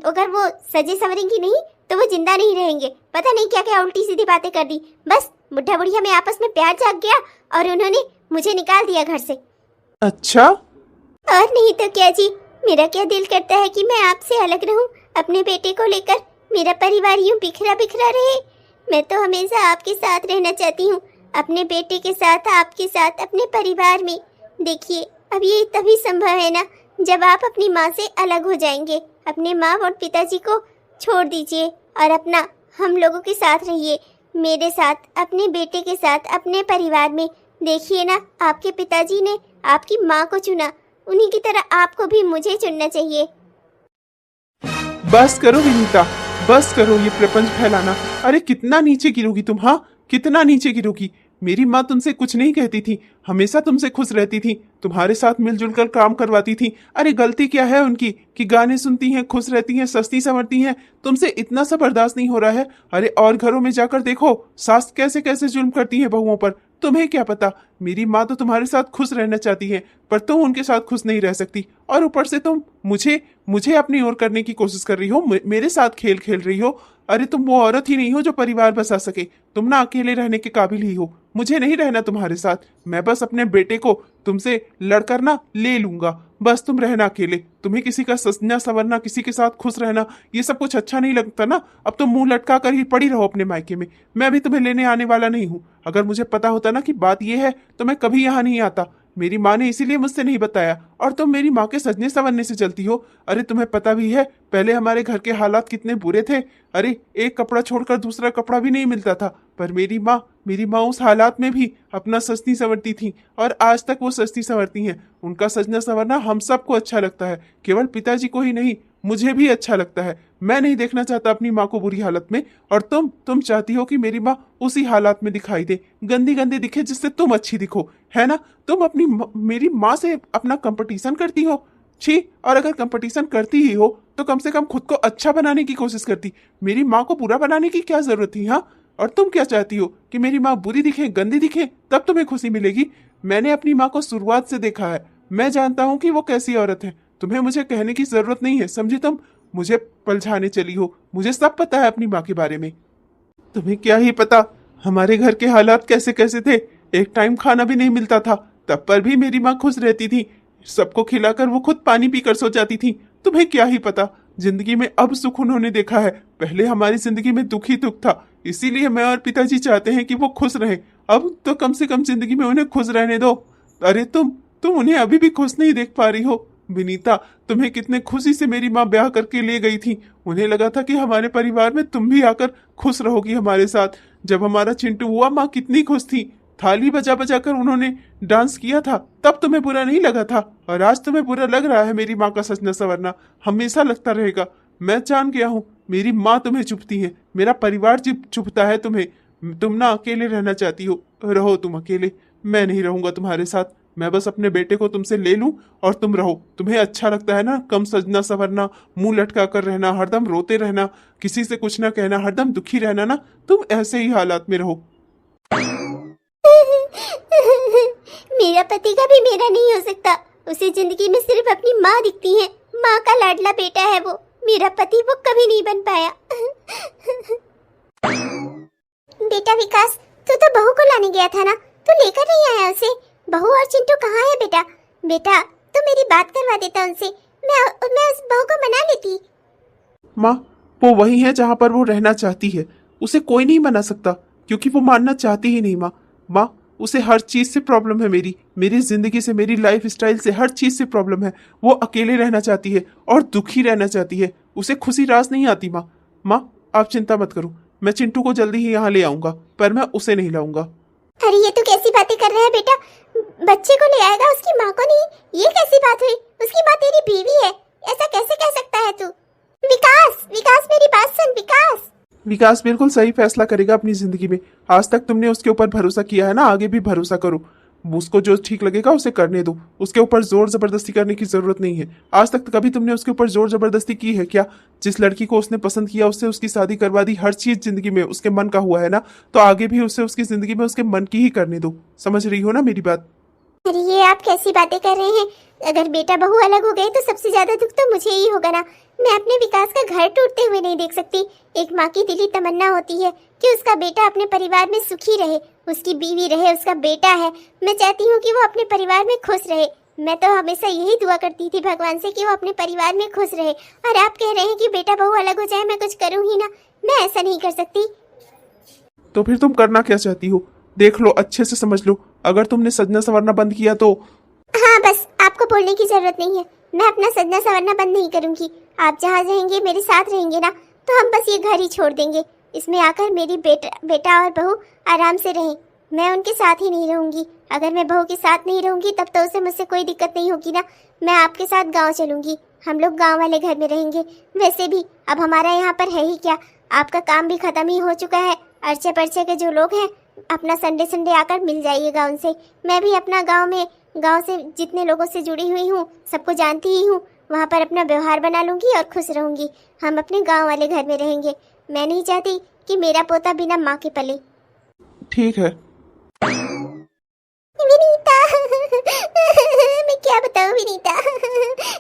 अगर वो सजे संवरेंगी नहीं तो वो जिंदा नहीं रहेंगे। पता नहीं क्या क्या उल्टी सीधी बातें कर दी। बस बुढ़ा बुढ़िया में आपस में प्यार जाग गया और उन्होंने मुझे निकाल दिया घर से। अच्छा, और नहीं तो क्या जी, मेरा क्या दिल करता है कि मैं आपसे अलग रहूं अपने बेटे को लेकर। मेरा परिवार यूं बिखरा बिखरा रहे। मैं तो हमेशा आपके साथ रहना चाहती हूँ, अपने बेटे के साथ, आपके साथ, अपने परिवार में। देखिए, अब ये तभी संभव है ना जब आप अपनी माँ से अलग हो जाएंगे। अपने माँ और पिताजी को छोड़ दीजिए और अपना हम लोगों के साथ रहिए, मेरे साथ, अपने बेटे के साथ, अपने परिवार में। देखिए ना, आपके पिताजी ने आपकी माँ को चुना, उन्हीं की तरह आपको भी मुझे चुनना चाहिए। बस करो विनीता, बस करो ये प्रपंच फैलाना। अरे कितना नीचे गिरोगी तुम, हाँ, कितना नीचे गिरोगी। मेरी माँ तुमसे कुछ नहीं कहती थी, हमेशा तुमसे खुश रहती थी, तुम्हारे साथ मिलजुल कर काम करवाती थी। अरे गलती क्या है उनकी कि गाने सुनती हैं, खुश रहती हैं, सस्ती संवरती हैं। तुमसे इतना सा बर्दाश्त नहीं हो रहा है? अरे और घरों में जाकर देखो, सास कैसे कैसे जुल्म करती है बहुओं पर। तुम्हें क्या पता, मेरी माँ तो तुम्हारे साथ खुश रहना चाहती है, पर तुम उनके साथ खुश नहीं रह सकती। और ऊपर से तुम मुझे मुझे अपनी ओर करने की कोशिश कर रही हो, मेरे साथ खेल खेल रही हो। अरे तुम वो औरत ही नहीं हो जो परिवार बसा सके। तुम ना अकेले रहने के काबिल ही हो। मुझे नहीं रहना तुम्हारे साथ। मैं बस अपने बेटे को तुमसे लड़कर ना ले लूंगा। बस तुम रहना अकेले। तुम्हें किसी का सजना संवरना, किसी के साथ खुश रहना, ये सब कुछ अच्छा नहीं लगता ना। अब तुम मुंह लटका कर ही पड़ी रहो अपने मायके में। मैं भी तुम्हें लेने आने वाला नहीं हूँ। अगर मुझे पता होता ना कि बात यह है तो मैं कभी यहाँ नहीं आता। मेरी माँ ने इसीलिए मुझसे नहीं बताया, और तुम मेरी माँ के सजने संवरने से चलती हो। अरे तुम्हें पता भी है पहले हमारे घर के हालात कितने बुरे थे। अरे एक कपड़ा छोड़कर दूसरा कपड़ा भी नहीं मिलता था, पर मेरी माँ उस हालात में भी अपना सजती संवरती थी, और आज तक वो सजती संवरती हैं। उनका सजना संवरना हम सबको अच्छा लगता है, केवल पिताजी को ही नहीं, मुझे भी अच्छा लगता है। मैं नहीं देखना चाहता अपनी माँ को बुरी हालत में, और तुम चाहती हो कि मेरी माँ उसी हालात में दिखाई दे, गंदी गंदी दिखे, जिससे तुम अच्छी दिखो, है ना? तुम मेरी माँ से अपना कंपटीशन करती हो। छी, और अगर कंपटीशन करती ही हो तो कम से कम खुद को अच्छा बनाने की कोशिश करती। मेरी माँ को बुरा बनाने की क्या जरूरत थी? हाँ, और तुम क्या चाहती हो कि मेरी माँ बुरी दिखे, गंदी दिखे, तब तुम्हें खुशी मिलेगी? मैंने अपनी माँ को शुरुआत से देखा है, मैं जानता हूँ कि वो कैसी औरत है। तुम्हें मुझे कहने की जरूरत नहीं है, समझी? तुम मुझे पलझाने चली हो, मुझे सब पता है अपनी माँ के बारे में। तुम्हें क्या ही पता हमारे घर के हालात कैसे कैसे थे। एक टाइम खाना भी नहीं मिलता था, तब पर भी मेरी माँ खुश रहती थी। सबको खिलाकर वो खुद पानी पीकर सो जाती थी। तुम्हें क्या ही पता जिंदगी में अब सुख उन्होंने देखा है। पहले हमारी जिंदगी में दुख ही दुख था, इसीलिए मैं और पिताजी चाहते हैं कि वो खुश रहें। अब तो कम से कम जिंदगी में उन्हें खुश रहने दो। अरे तुम उन्हें अभी भी खुश नहीं देख पा रही हो। विनीता, तुम्हें कितने खुशी से मेरी माँ ब्याह करके ले गई थी। उन्हें लगा था कि हमारे परिवार में तुम भी आकर खुश रहोगी हमारे साथ। जब हमारा चिंटू हुआ, माँ कितनी खुश थी। थाली बजा बजा कर उन्होंने डांस किया था, तब तुम्हें बुरा नहीं लगा था, और आज तुम्हें बुरा लग रहा है। मेरी माँ का सजना संवरना हमेशा लगता रहेगा। मैं जान गया हूँ, मेरी माँ तुम्हें चुभती है, मेरा परिवार चुभता है तुम्हें। तुम ना अकेले रहना चाहती हो, रहो तुम अकेले। मैं नहीं रहूंगा तुम्हारे साथ। मैं बस अपने बेटे को तुमसे ले लूं और तुम रहो। तुम्हें अच्छा लगता है ना कम सजना संवरना, मुंह लटका कर रहना, हरदम रोते रहना, किसी से कुछ ना कहना, हरदम दुखी रहना ना, तुम ऐसे ही हालात में रहो। मेरा पति कभी मेरा नहीं हो सकता। उसे जिंदगी में सिर्फ अपनी माँ दिखती है। माँ का लाडला बेटा है वो। मेरा पति वो कभी नहीं बन पाया। बेटा विकास, तू तो बहू को लाने गया था ना, तू लेकर नहीं आया उसे? बहू और चिंटू कहाँ है बेटा? बेटा तू मेरी बात करवा देता उनसे, मैं उस बहू को मना लेती। माँ, वो वही है जहाँ पर वो रहना चाहती है। उसे कोई नहीं मना सकता क्योंकि वो मानना चाहती ही नहीं। माँ, उसे हर चीज से प्रॉब्लम है, मेरी जिंदगी से, मेरी लाइफ स्टाइल से, हर चीज से प्रॉब्लम है। वो अकेले रहना चाहती है और दुखी रहना चाहती है। उसे खुशी रास नहीं आती। माँ, आप चिंता मत करो, मैं चिंटू को जल्दी ही यहाँ ले आऊंगा, पर मैं उसे नहीं लाऊंगा। अरे ये तू कैसी बातें कर रहा है बेटा? बच्चे को ले आएगा, उसकी माँ को नहीं? ये कैसी बात हुई? उसकी माँ तेरी बीवी है, ऐसा कैसे कह सकता है तू? विकास मेरी बात सुन। विकास बिल्कुल सही फैसला करेगा अपनी जिंदगी में। आज तक तुमने उसके ऊपर भरोसा किया है ना, आगे भी भरोसा करो। उसको जो ठीक लगेगा उसे करने दो। उसके ऊपर जोर जबरदस्ती करने की जरूरत नहीं है। आज तक कभी तुमने उसके ऊपर जोर जबरदस्ती की है क्या? जिस लड़की को उसने पसंद किया उससे उसकी शादी करवा दी, हर चीज जिंदगी में उसके मन का हुआ है ना, तो आगे भी उसे उसकी जिंदगी में उसके मन की ही करने दो। समझ रही हो ना मेरी बात? अरे ये आप कैसी बातें कर रहे हैं? अगर बेटा बहू अलग हो गए तो सबसे ज्यादा दुख तो मुझे ही होगा ना। मैं अपने विकास का घर टूटते हुए नहीं देख सकती। एक माँ की दिली तमन्ना होती है कि उसका बेटा अपने परिवार में सुखी रहे, उसकी बीवी रहे, उसका बेटा है। मैं चाहती हूँ कि वो अपने परिवार में खुश रहे। मैं तो हमेशा यही दुआ करती थी भगवान से कि वो अपने परिवार में खुश रहे। और आप कह रहे हैं कि बेटा बहू अलग हो जाए, मैं कुछ करूँ ही ना? मैं ऐसा नहीं कर सकती। तो फिर तुम करना क्या चाहती हो? देख लो, अच्छे से समझ लो। अगर तुमने सजना संवरना बंद किया तो... हाँ बस, आपको बोलने की जरूरत नहीं है। मैं अपना सजना संवरना बंद नहीं करूंगी। आप जहाँ रहेंगे, मेरे साथ रहेंगे ना, तो हम बस ये घर ही छोड़ देंगे। इसमें आकर मेरी बेटा और बहू आराम से रहें। मैं उनके साथ ही नहीं रहूंगी। अगर मैं बहू के साथ नहीं रहूंगी तब तो उसे मुझसे कोई दिक्कत नहीं होगी ना। मैं आपके साथ गांव चलूंगी, हम लोग गांव वाले घर में रहेंगे। वैसे भी अब हमारा यहाँ पर है ही क्या, आपका काम भी खत्म ही हो चुका है। अर्चे पर्चे के जो लोग हैं, अपना संडे आकर मिल जाइएगा उनसे। मैं भी अपना गांव से जितने लोगों से जुड़ी हुई हूँ सबको जानती ही हूँ। वहाँ पर अपना व्यवहार बना लूंगी और खुश रहूंगी। हम अपने गांव वाले घर में रहेंगे। मैं नहीं चाहती कि मेरा पोता बिना माँ के पले। ठीक है विनीता, मैं क्या बताऊं विनीता,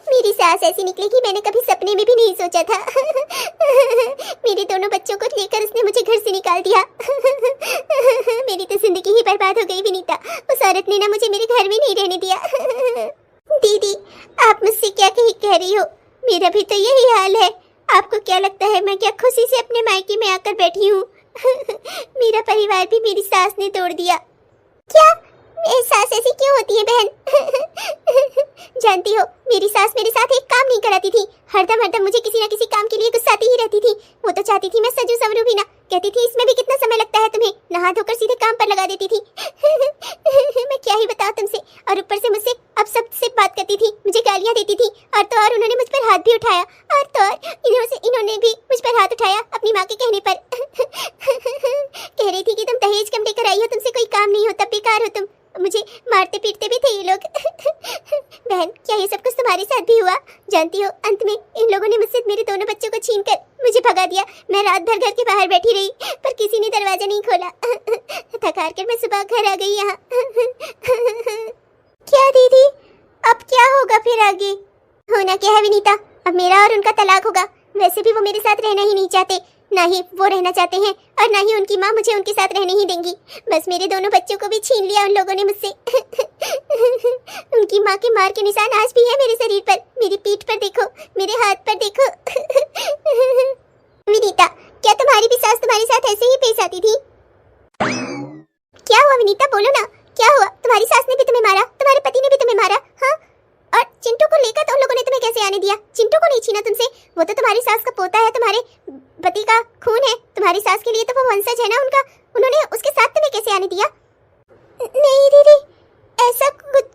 मेरी सास ऐसी निकली कि मैंने कभी सपने में भी नहीं सोचा था। मेरे दोनों बच्चों को लेकर उसने मुझे घर से निकाल दिया। मेरी तो जिंदगी ही बर्बाद हो गई विनीता। उस औरत ने ना मुझे मेरे घर में नहीं रहने दिया। दीदी, आप मुझसे क्या कह रही हो? मेरा भी तो यही हाल है। आपको क्या लगता है मैं क्या खुशी से अपने मायके में आकर बैठी हूँ? मेरा परिवार भी मेरी सास ने तोड़ दिया। क्या मेरी सास ऐसी क्यों होती है बहन? जानती हो, मेरी सास मेरे साथ एक काम नहीं कराती थी। हरदम मुझे किसी न किसी काम के लिए गुस्साती ही रहती थी। वो तो चाहती थी मैं सजू संवरू भी ना। कहती थी इसमें भी कितना समय लगता है तुम्हें, नहा धोकर सीधे काम पर लगा देती थी। मैं क्या ही बताऊं तुमसे। और ऊपर से मुझसे अब सबसे बात करती थी, मुझे गालियां देती थी। और तो और उन्होंने मुझ पर हाथ भी उठाया। और तो और इन्होंने भी मुझ पर हाथ उठाया अपनी माँ के कहने पर। कह रही थी कि तुम दहेज कम लेकर आई हो, तुमसे कोई काम नहीं होता, बेकार हो तुम। मुझे मारते पीटते भी थे ये लोग। बहन, क्या ये सब कुछ तुम्हारे साथ भी हुआ? जानती हो, अंत में इन लोगों ने मुझसे मेरे दोनों बच्चों को छीनकर मुझे भगा दिया। मैं रात भर घर के बाहर बैठी रही, पर किसी ने दरवाजा नहीं खोला। थक हार कर मैं सुबह घर आ गई यहाँ। क्या दीदी, अब क्या होगा फिर आगे? होना क्या है विनीता, अब मेरा और उनका तलाक होगा। वैसे भी वो मेरे साथ रहना ही नहीं चाहते, ना ही वो रहना चाहते हैं, और ना ही उनकी माँ मुझे उनके साथ रहने ही देंगी। बस मेरे दोनों बच्चों को भी छीन लिया उन लोगों ने मुझसे। उनकी माँ के मार के निशान आज भी है मेरे शरीर पर, मेरी पीठ पर देखो, मेरे हाथ पर देखो। विनीता, क्या तुम्हारी भी सास तुम्हारे साथ ऐसे ही पेश आती थी? क्या हुआ विनीता, बोलो ना, क्या हुआ? तुम्हारी सास ने भी तुम्हें मारा, तुम्हारे पति ने भी तुम्हें मारा? हाँ, और चिंटू को लेकर तो उन लोगों ने तुम्हें कैसे आने दिया? चिंटू को नहीं छीना तुमसे, वो तो तुम्हारी सास का पोता है, तुम्हारे पति का खून है। तुम्हारी सास के लिए तो वो वंशज है ना उनका, उन्होंने उसके साथ तुम्हें कैसे आने दिया? नहीं दीदी, ऐसा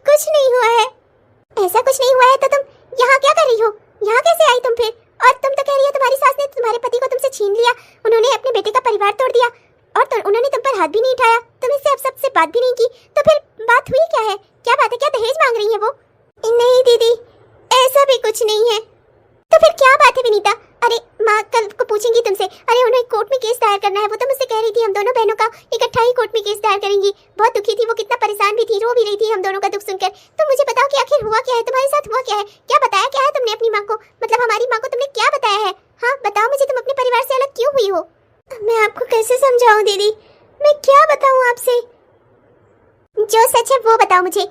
कुछ नहीं हुआ है। ऐसा कुछ नहीं हुआ है तो तुम यहाँ क्या कर रही हो? यहाँ कैसे आई तुम फिर? और तुम तो कह रही हो तुम्हारी सास ने तुम्हारे पति को तुमसे छीन लिया, उन्होंने अपने बेटे का परिवार तोड़ दिया, और तो उन्होंने तुम पर हाथ भी नहीं उठाया, तुम इससे अब सबसे बात भी नहीं की। तो फिर बात हुई क्या है? क्या बात है, क्या दहेज मांग रही है वो? नहीं दीदी, ऐसा भी कुछ नहीं है। तो फिर क्या बात है विनीता? अरे माँ कल को पूछेंगी तुमसे। अरे उन्हें कोर्ट में केस दायर करना है, वो तो मुझसे कह रही थी हम दोनों बहनों का इकट्ठा ही कोर्ट में केस दायर करेंगी। बहुत दुखी थी वो, कितना परेशान भी थी, रो भी रही थी हम दोनों का दुख सुनकर। तो मुझे बताओ कि आखिर हुआ क्या है, तुम्हारे साथ हुआ क्या है? क्या बताया क्या है तुमने अपनी माँ को, मतलब हमारी माँ को तुमने क्या बताया है? हाँ बताओ मुझे, तुम अपने परिवार से अलग क्यों हुई हो? मैं आपको कैसे समझाऊं दीदी, मैं क्या बताऊं आपसे? जो सच है वो बताओ मुझे।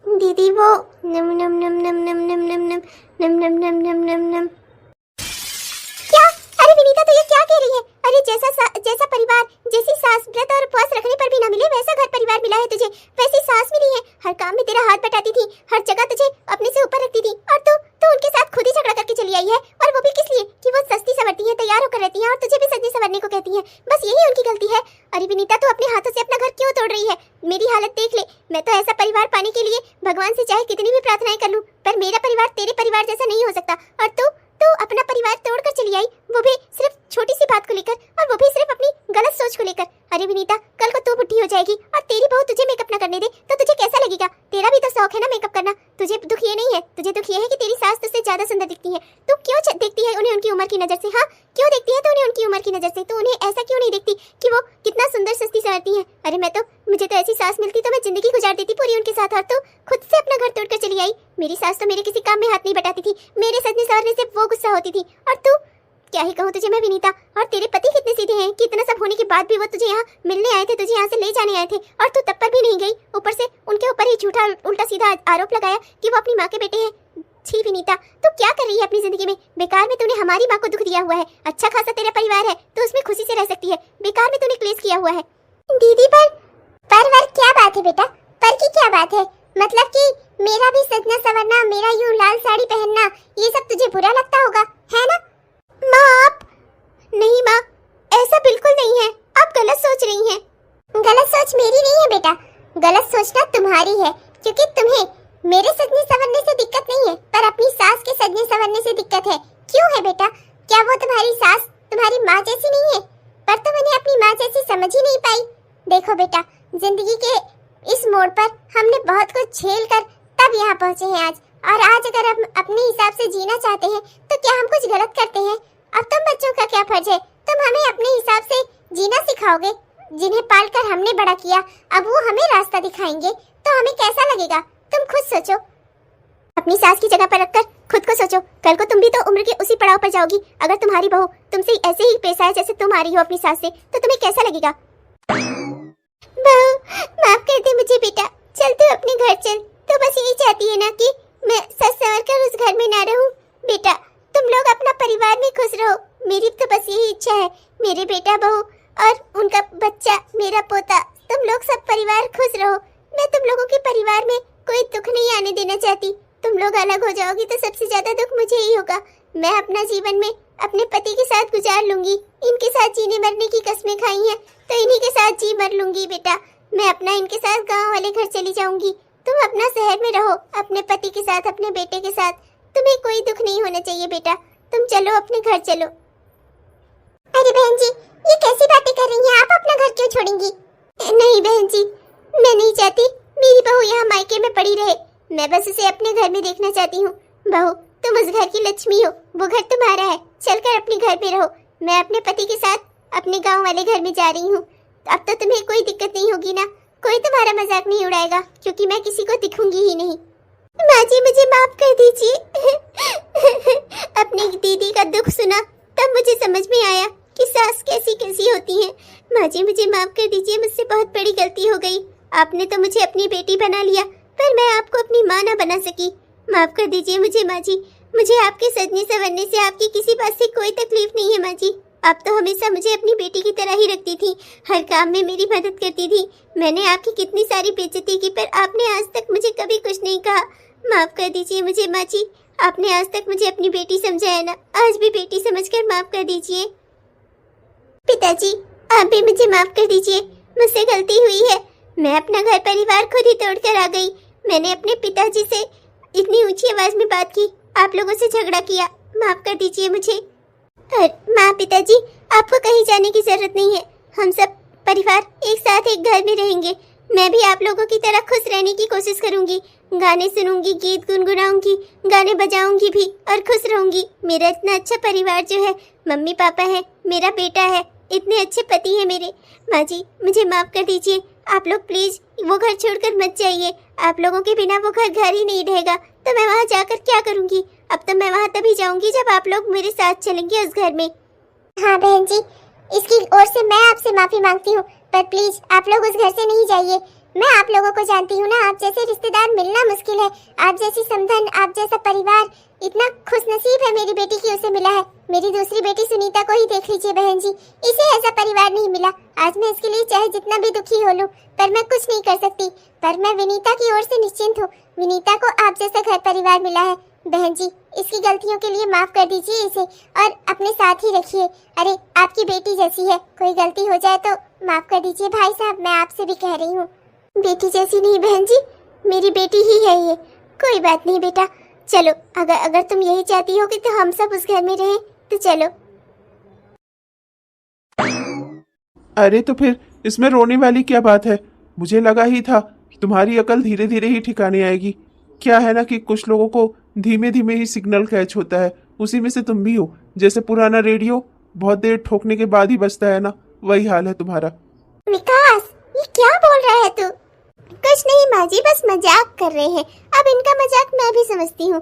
दीदी वो नम नम नम नम नम नम नम नम नम नम नम नम नम नम। क्या? अरे विनीता तो ये क्या कह रही है? अरे जैसा परिवार, जैसी सास व्रत और उपवास रखने पर भी ना मिले वैसा घर परिवार मिला है तुझे, वैसी सास मिली है, हर काम में तेरा हाथ बटाती थी, हर जगह तुझे अपने से ऊपर रखती थी, और तू उनके साथ खुद ही झगड़ा करके चली आई है। और वो भी किस लिए? कि वो सस्ती सवरती है, तैयार होकर रहती है और तुझे भी सजने संवरने को कहती है, बस यही उनकी गलती है। अरे विनीता तू अपने हाथों से अपना घर क्यों तोड़ रही है? मेरी हालत देख ले, मैं तो ऐसा परिवार पाने के लिए भगवान से चाहे कितनी भी प्रार्थनाएं कर लूं, पर मेरा परिवार तेरे परिवार जैसा नहीं हो सकता। और तू अपना परिवार तोड़कर चली आई, वो भी सिर्फ छोटी सी बात को लेकर, और वो भी सिर्फ अपनी गलत सोच को लेकर। अरे विनीता कल को तू बुढ़ी हो जाएगी और तेरी बहू तुझे मेकअप ना करने दे तो तुझे कैसा लगेगा? तेरा भी तो शौक है ना मेकअप करना। तुझे दुख ये नहीं है, तुझे दुख ये है कि तेरी सास तुझसे ज्यादा सुंदर दिखती है। तू क्यों देखती है उन्हें उनकी उम्र की नजर से? हाँ क्यों देखती है तो उन्हें उनकी उम्र की नजर से? तो उन्हें ऐसा क्यों नहीं देखती कि वो कितना सुंदर सस्ती संवरती है? अरे मुझे तो ऐसी सास मिलती तो मैं जिंदगी गुजार देती पूरी उनके साथ, और तो खुद से अपना घर तोड़कर चली आई। मेरी सास तो मेरे किसी काम में हाथ नहीं बटाती थी, मेरे सजने संवरने से वो गुस्सा होती थी। और तू, क्या ही कहूँ तुझे मैं विनीता। और तेरे पति कितने सीधे हैं कि इतना सब होने के बाद भी वो तुझे यहाँ मिलने आए थे, तुझे यहाँ से ले जाने आए थे, और तू तब पर भी नहीं गई। ऊपर से उनके ऊपर ही झूठा उल्टा सीधा आरोप लगाया कि वो अपनी माँ के बेटे हैं। छी विनीता, तू क्या कर रही है अपनी जिंदगी में? बेकार में तूने हमारी माँ को दुख दिया हुआ है। अच्छा खासा तेरा परिवार है तो उसमें खुशी से रह सकती है, बेकार में तूने क्लेश किया हुआ है। दीदी पर क्या बात है बेटा? पर की क्या बात है? मतलब कि मेरा भी सजना संवरना, मेरा यूं लाल साड़ी पहनना, ये सब तुझे बुरा लगता होगा, है ना? माँ आप नहीं, माँ ऐसा बिल्कुल नहीं है, आप गलत सोच रही हैं। गलत सोच मेरी नहीं है बेटा, गलत सोचना तुम्हारी है, क्योंकि तुम्हें मेरे सजने संवरने से दिक्कत नहीं है पर अपनी सास के सजने संवरने से दिक्कत है। क्यों है बेटा? क्या वो तुम्हारी सास तुम्हारी माँ जैसी नहीं है? पर तुम उन्हें अपनी माँ जैसी समझ ही नहीं पाई। देखो बेटा, जिंदगी के इस मोड़ पर हमने बहुत कुछ झेल कर तब यहाँ पहुँचे हैं आज, और आज अगर हम अपने हिसाब से जीना चाहते हैं तो क्या हम कुछ गलत करते हैं? अब तुम बच्चों का क्या फर्ज है? तुम हमें अपने हिसाब से जीना सिखाओगे। जिन्हें पालकर हमने बड़ा किया अब वो हमें रास्ता दिखाएंगे तो हमें कैसा लगेगा? तुम खुद सोचो, अपनी सास की जगह पर रखकर खुद को सोचो। कल को तुम भी तो उम्र के उसी पड़ाव पर जाओगी। अगर तुम्हारी बहू तुमसे ऐसे ही पेश आए जैसे तुम आ रही हो अपनी सास से, तो तुम्हें कैसा लगेगा? बहू माफ कर दे मुझे बेटा, चल तू अपने घर चल। तो बस यही चाहती है ना कि मैं सच संवर कर उस घर में ना रहूं? बेटा तुम लोग अपना परिवार में खुश रहो, मेरी तो बस यही इच्छा है। मेरे बेटा बहू और उनका बच्चा, मेरा पोता, तुम लोग सब परिवार खुश रहो। मैं तुम लोगों के परिवार में कोई दुख नहीं आने देना चाहती। तुम लोग अलग हो जाओगी तो सबसे ज्यादा दुख मुझे ही होगा। मैं अपना जीवन में अपने पति के साथ गुजार लूंगी, इनके साथ जीने मरने की कस्में खाई हैं तो इन्हीं के साथ जी मर लूंगी। बेटा मैं अपना इनके साथ गांव वाले घर चली जाऊंगी, तुम अपना शहर में रहो अपने पति के साथ, अपने बेटे के साथ। तुम्हें कोई दुख नहीं होना चाहिए बेटा, तुम चलो अपने घर चलो। अरे बहन जी ये कैसी बातें कर रही हैं आप? अपना घर क्यों छोड़ेंगी? नहीं बहन जी, मैं नहीं चाहती मेरी बहू यहाँ मायके में पड़ी रहे, मैं बस उसे अपने घर में देखना चाहती हूँ। बहू तुम उस घर की लक्ष्मी हो, वो घर तुम्हारा है, चलकर अपने घर पे रहो। मैं अपने पति के साथ अपने गांव वाले घर में जा रही हूँ। अब तो तुम्हें कोई दिक्कत नहीं होगी ना, कोई तुम्हारा मजाक नहीं उड़ाएगा क्योंकि मैं किसी को दिखूंगी ही नहीं। माँ जी मुझे माफ कर दीजिए। अपनी दीदी का दुख सुना तब मुझे समझ में आया कि सास कैसी कैसी होती हैं। माँ जी मुझे माफ कर दीजिए, मुझसे बहुत बड़ी गलती हो गई। आपने तो मुझे अपनी बेटी बना लिया पर मैं आपको अपनी माँ ना बना सकी। माफ कर दीजिए मुझे माँ जी, मुझे आपके सजने संवरने से आपकी किसी बात से कोई तकलीफ नहीं है माँ जी। आप तो हमेशा मुझे अपनी बेटी की तरह ही रखती थी, हर काम में मेरी मदद करती थी। मैंने आपकी कितनी सारी बेइज्जती की पर आपने आज तक मुझे कभी कुछ नहीं कहा। माफ कर दीजिए मुझे माँ जी, आपने आज तक मुझे अपनी बेटी समझा है ना, आज भी बेटी समझकर माफ कर दीजिए। पिताजी आप भी मुझे माफ कर दीजिए, मुझसे गलती हुई है। मैं अपना घर परिवार खुद ही तोड़ कर आ गई। मैंने अपने पिताजी से इतनी ऊंची आवाज में बात की, आप लोगों से झगड़ा किया, माफ कर दीजिए मुझे। माँ पिताजी आपको कहीं जाने की जरूरत नहीं है, हम सब परिवार एक साथ एक घर में रहेंगे। मैं भी आप लोगों की तरह खुश रहने की कोशिश करूंगी। गाने सुनूंगी, गीत गुनगुनाऊंगी, गाने बजाऊंगी भी और खुश रहूंगी। मेरा इतना अच्छा परिवार जो है, मम्मी पापा है, मेरा बेटा है, इतने अच्छे पति है मेरे। माँ जी मुझे माफ कर दीजिए। आप लोग प्लीज वो घर छोड़कर मत जाइए। आप लोगों के बिना वो घर ही नहीं रहेगा। तो मैं वहाँ जाकर क्या करूंगी? अब तो मैं वहाँ तभी जाऊंगी जब आप लोग मेरे साथ चलेंगे उस घर में। हाँ बहन जी, इसकी ओर से मैं आपसे माफी मांगती हूँ, पर प्लीज आप लोग उस घर से नहीं जाइए। मैं आप लोगों को जानती हूँ ना, आप जैसे रिश्तेदार मिलना मुश्किल है। आप जैसी समधन, आप जैसा परिवार, इतना खुशनसीब है मेरी बेटी की उसे मिला है। मेरी दूसरी बेटी सुनीता को ही देख लीजिए बहन जी, इसे ऐसा परिवार नहीं मिला। आज मैं इसके लिए चाहे जितना भी दुखी हो लूं, पर मैं कुछ नहीं कर सकती। पर मैं विनीता की ओर से निश्चिंत हूँ। विनीता को आप जैसा घर परिवार मिला है। बहन जी इसकी गलतियों के लिए माफ कर दीजिए इसे और अपने साथ ही रखिए। अरे आपकी बेटी जैसी है, कोई गलती हो जाए तो माफ कर दीजिए भाई साहब, मैं आपसे भी कह रही हूँ। बेटी जैसी नहीं बहन जी, मेरी बेटी ही है ये। कोई बात नहीं बेटा, चलो अगर तुम यही चाहती हो कि तो हम सब उस घर में रहें तो चलो। अरे तो फिर इसमें रोने वाली क्या बात है? मुझे लगा ही था कि तुम्हारी अकल धीरे धीरे ही ठिकाने आएगी। क्या है ना कि कुछ लोगों को धीमे धीमे ही सिग्नल कैच होता है, उसी में से तुम भी हो। जैसे पुराना रेडियो बहुत देर ठोकने के बाद ही बजता है ना, वही हाल है तुम्हारा। विकास ये क्या बोल रहा है तू? कुछ नहीं माँ जी, बस मजाक कर रहे हैं। अब इनका मजाक मैं भी समझती हूँ।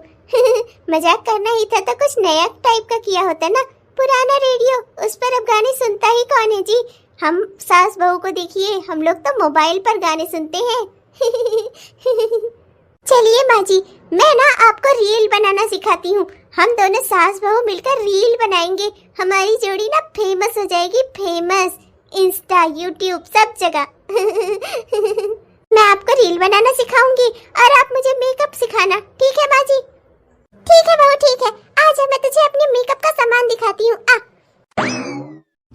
मजाक करना ही था तो कुछ नया टाइप का किया होता ना। पुराना रेडियो, उस पर अब गाने सुनता ही कौन है जी? हम सास बहू को देखिए, हम लोग तो मोबाइल पर गाने सुनते हैं। चलिए माँ जी, मैं ना आपको रील बनाना सिखाती हूँ। हम दोनों सास बहू मिलकर रील बनाएंगे। हमारी जोड़ी ना फेमस हो जाएगी, फेमस। इंस्टा, यूट्यूब, सब जगह। मैं आपको रील बनाना सिखाऊंगी और आप मुझे मेकअप सिखाना, ठीक है माँ जी? ठीक है बहू ठीक है, आजा मैं तुझे अपने मेकअप का सामान दिखाती हूँ। आ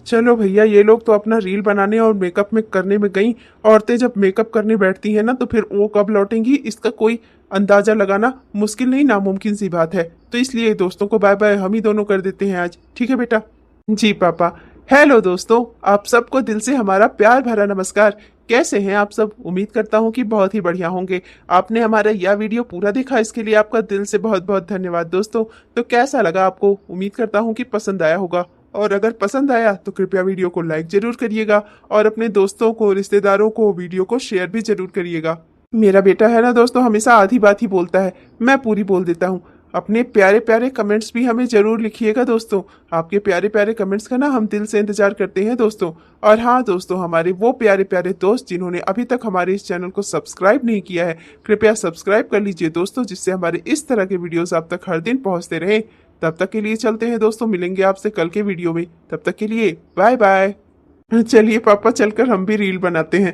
चलो भैया, ये लोग तो अपना रील बनाने और मेकअप में करने में गई। औरतें जब मेकअप करने बैठती हैं ना, तो फिर वो कब लौटेंगी इसका कोई अंदाजा लगाना मुश्किल नहीं, नामुमकिन सी बात है। तो इसलिए दोस्तों को बाय बाय हम ही दोनों कर देते हैं आज, ठीक है बेटा? जी पापा। हेलो दोस्तों, आप सबको दिल से हमारा प्यार भरा नमस्कार। कैसे हैं आप सब? उम्मीद करता हूं कि बहुत ही बढ़िया होंगे। आपने हमारा यह वीडियो पूरा देखा, इसके लिए आपका दिल से बहुत बहुत धन्यवाद दोस्तों। तो कैसा लगा आपको? उम्मीद करता हूं कि पसंद आया होगा, और अगर पसंद आया तो कृपया वीडियो को लाइक जरूर करिएगा और अपने दोस्तों को, रिश्तेदारों को वीडियो को शेयर भी जरूर करिएगा। मेरा बेटा है ना दोस्तों, हमेशा आधी बात ही बोलता है, मैं पूरी बोल देता हूँ। अपने प्यारे प्यारे कमेंट्स भी हमें जरूर लिखिएगा दोस्तों। आपके प्यारे प्यारे कमेंट्स का ना हम दिल से इंतजार करते हैं दोस्तों। और हाँ दोस्तों, हमारे वो प्यारे प्यारे दोस्त जिन्होंने अभी तक हमारे इस चैनल को सब्सक्राइब नहीं किया है, कृपया सब्सक्राइब कर लीजिए दोस्तों, जिससे हमारे इस तरह के वीडियोस आप तक हर दिन पहुंचते रहे। तब तक के लिए चलते हैं दोस्तों, मिलेंगे आपसे कल के वीडियो में। तब तक के लिए बाय बाय। चलिए पापा, चलकर हम भी रील बनाते हैं।